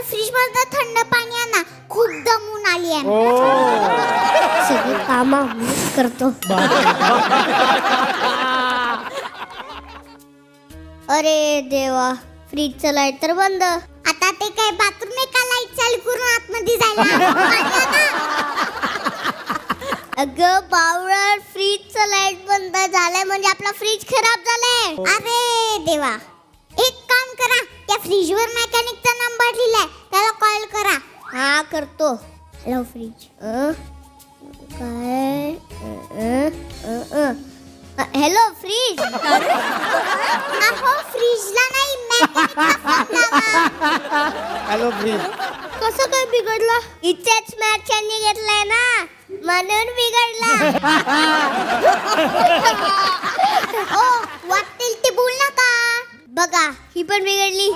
मला फ्रीज मधनं थंड पाणी आणा, खूप दमून आली आहे. सगळी कामं मीच करतो. अरे देवा, फ्रीजचं लाईट तर बंद. आता ते काय बाथरूम आहे का लाईट चालू करून आतमध्ये जायला? अगं बावळा, फ्रीजचं लाईट बंद झालंय म्हणजे आपला फ्रीज खराब झालाय. अरे देवा, एक काम करा, त्या फ्रीजवर मेकॅनिकचा नंबर लिहिलाय, त्याला कॉल करा. हा करतो. Hello fridge. काय? Hello fridge. अहो फ्रीजला नाही, मेकॅनिकला फोन लावा. Hello fridge. कसं काय बिघडला? इथेच मॅचनी घेतलाय ना, म्हणून बिघडला. ओ वाटेल ते बोल नका. बघा ही पण बिघडली.